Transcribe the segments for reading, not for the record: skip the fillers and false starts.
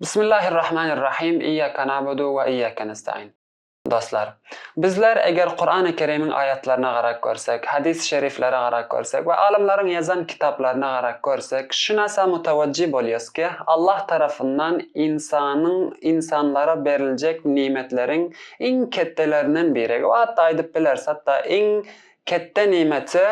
Bismillahirrahmanirrahim. İyyaka na'budu ve iyyaka nestaîn. Dostlar, bizler eger Qur'oni Karimning oyatlarini qarab ko'rsak, hadis shariflari qarab ko'rsak va olimlarning yozgan kitoblarini qarab ko'rsak, shu narsa mutavajjih bo'lyapsizki, Alloh tarafidan insonlara berilajak ne'matlarning eng kattalaridan biri va hatto aytib bilarsiz, hatto eng katta ne'mati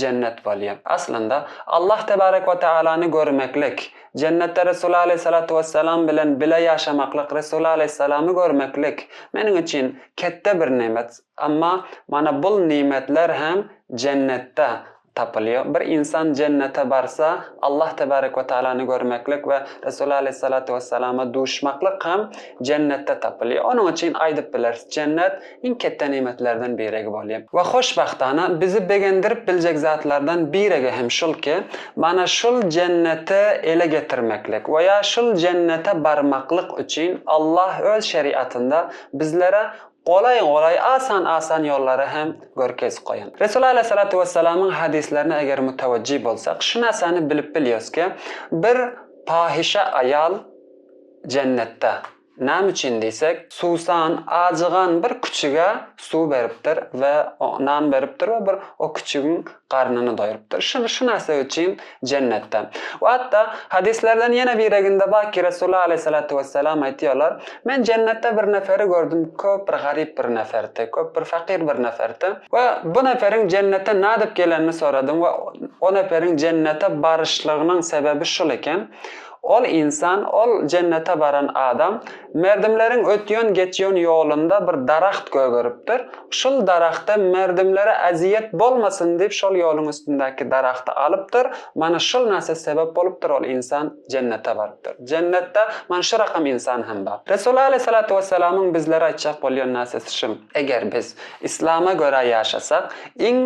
jannat bo'lgan. Aslında Alloh tabarak va taoloni ko'rmaklik, jannatda Rasululloh alayhisolatu vassalam bilan bila yashamoqlik, Rasululloh alayhisalomni ko'rmaklik mening uchun katta bir ne'mat. Ammo mana bu ne'matlar ham jannatda topiliyor. Bir inson jannatga borsa, Alloh tabarak va taoloni ko'rmaklik va Rasululloh alayhisolatu vassalomga dushmoqlik ham jannatda topiliyor. Onun uchun aytib bilarsiz, jannat eng katta ne'matlardan biri bo'lgan. Va xo'shbaxtona bizni begandirib biljak zotlardan biriga ham shulki, mana shul jannatni ele getirmaklik va ya shul jannatga bormoqlik uchun Alloh o'z shariatida bizlara qolay oson yo'llari ham ko'rkazib qo'ygan. Rasululloh alayhisolatu vassalamning hadislarini agar mutavajjih bo'lsak, shu narsani bilib bilyapsizki, bir fohisha ayol jannatda. Nima uchun desak, suvsan ajigan bir kuchiga suv beribdir va non beribdir va bir o kuchiging qarnini doyiribdir. Shu narsa uchun jannatda. Va hatto hadislardan yana biragida borki, Rasululloh alayhisolatu vassalam aytıyorlar, men jannatda bir nafarni ko'rdim, ko'p bir g'arib bir nafardi, ko'p bir faqir bir nafardi va bu nafaring jannatda nima deb kelganini so'radim va o nafaring jannatga borishligining sababi shu ekan. Ol inson, ol jannatga boran odam merdimlaring o'tyon geçyon yo'lida bir daraxt ko'ribdir. Shul daraxtda merdimlari aziyat bo'lmasin deb shol yo'ling ustundagi daraxtni olibdir. Mana shul narsa sabab bo'libdir ol inson jannatga boribdir. Jannatda mana shu raqam inson ham bor. Rasululloh alayhisolatu vassalamning bizlarga aytmoq bo'lgan narsasi shu. Agar biz islomga ko'ra yashasak, eng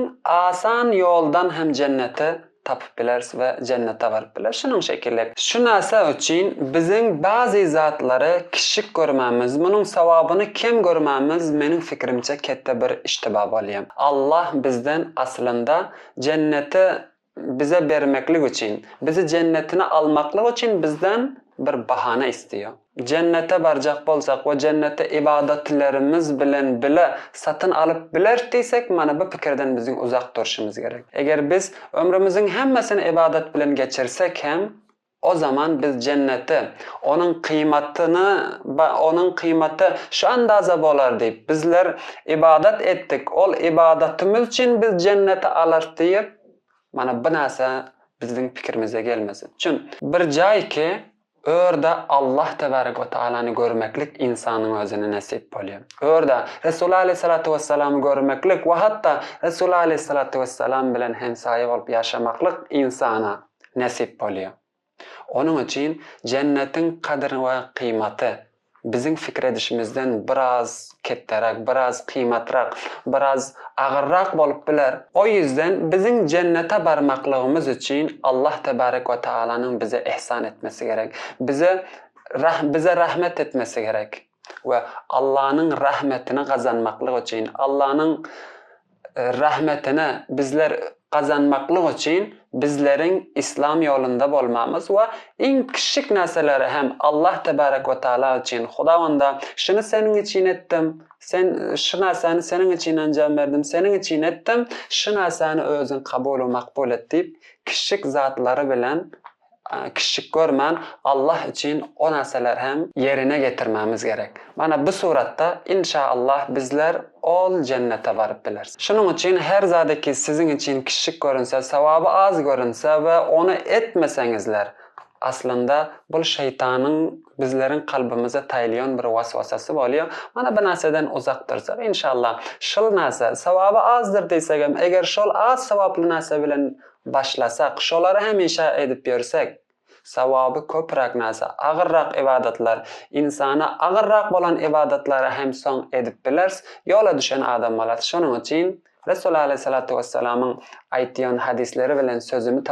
oson yo'ldan ham jannatni tapib bilarsiz va jannatga borib bilarsiz. Shuning shekilli. Shu narsa uchun bizning ba'zi zatlari kichik ko'rmamiz, buning savobini kim ko'rmamiz, mening fikrimcha katta bir ishtiboh bo'lgan. Alloh bizdan aslında jannatni bize bermaklik uchun, bizi jannatini olmoqlik uchun bizdan bir bahona istiyor. Jannatga borjaq bo'lsak va jannatda ibodatlarimiz bilan bila satın olib bilar desak, mana bu fikrdan bizning uzoq turishimiz kerak. Agar biz umrimizning hammasini ibodat bilan kechirsak ham, o zaman biz jannati, onun qiymati shu andoza bo'lar deb bizlar ibodat etdik. Ol ibodatimiz uchun biz jannatni olar deb, mana bu narsa bizning fikrimizga kelmasin. Chun bir joyki orada Alloh tabarak va taoloni ko'rmaklik insonning o'zini nasib bo'lgan. Orada Rasululloh alayhisolatu vassalamni ko'rmaklik va hatto Rasululloh alayhisolatu vassalam bilan hamsoya bo'lib yashamoqlik insona nasib bo'lgan. Onun uchun jannatning qadri va qiymati bizning fikr edishimizdan biroz kattaroq, biroz qiymatroq, biroz og'irroq bo'lib bilar. O yüzden bizning jannatga bormoqligimiz uchun Alloh tabarak va taolaning bizga ihson etmesi kerak. Bize rahmet etmesi kerak va Allohning rahmatini qozonmoqlik uchun, Allohning rahmatini bizlar qozonmoqlik uchun bizlerin İslam yo'lida bo'lmamiz va eng kichik narsalari ham Alloh tabarak va taolo uchun, Xudovanda shuni sening uchun etdim, sen shu narsani sening uchun anjom berdim, sening uchun etdim, shu narsani o'zing qabul va maqbul et deb kichik zotlari bilan kichik ko'rman, Alloh uchun o narsalar ham yerine getirmamiz kerak. Mana bu suratda inshaalloh bizlar ol jannatga borib bilarsiz. Shuning uchun har zodaki sizning uchun kichik ko'rinsa, savobi oz ko'rinsa va uni etmasangizlar, aslında bu shaytonning bizlerin qalbimizga tayilgan bir vasvasasi bo'lgan. Mana bu narsadan uzoq tursak, inshaalloh shul narsa savobi ozdir desak ham, agar shul oz savobli narsa bilan boshlasak, shularni hamisha edib bersak, savobi ko'proq narsa, og'irroq ibodatlar, insonni og'irroq bo'lgan ibodatlari ham so'ng edib bilarsiz, yo'la düşen odam bo'ladi. Shuning uchun Rasululloh alayhisolatu vassalamning aytgan hadislari bilan so'zimni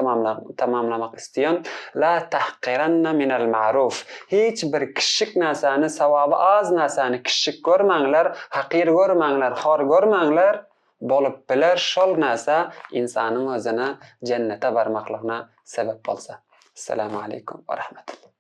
tamomlamoq istiyorum. La tahqiranna minal ma'ruf. Hech bir kichik narsani, savobi oz narsani kichik ko'rmanglar, haqir ko'rmanglar, xor ko'rmanglar. Bo'lib bilar shol narsa insonning o'zini jannatga bormoqligiga sabab bo'lsa. Assalomu alaykum va rahmatulloh.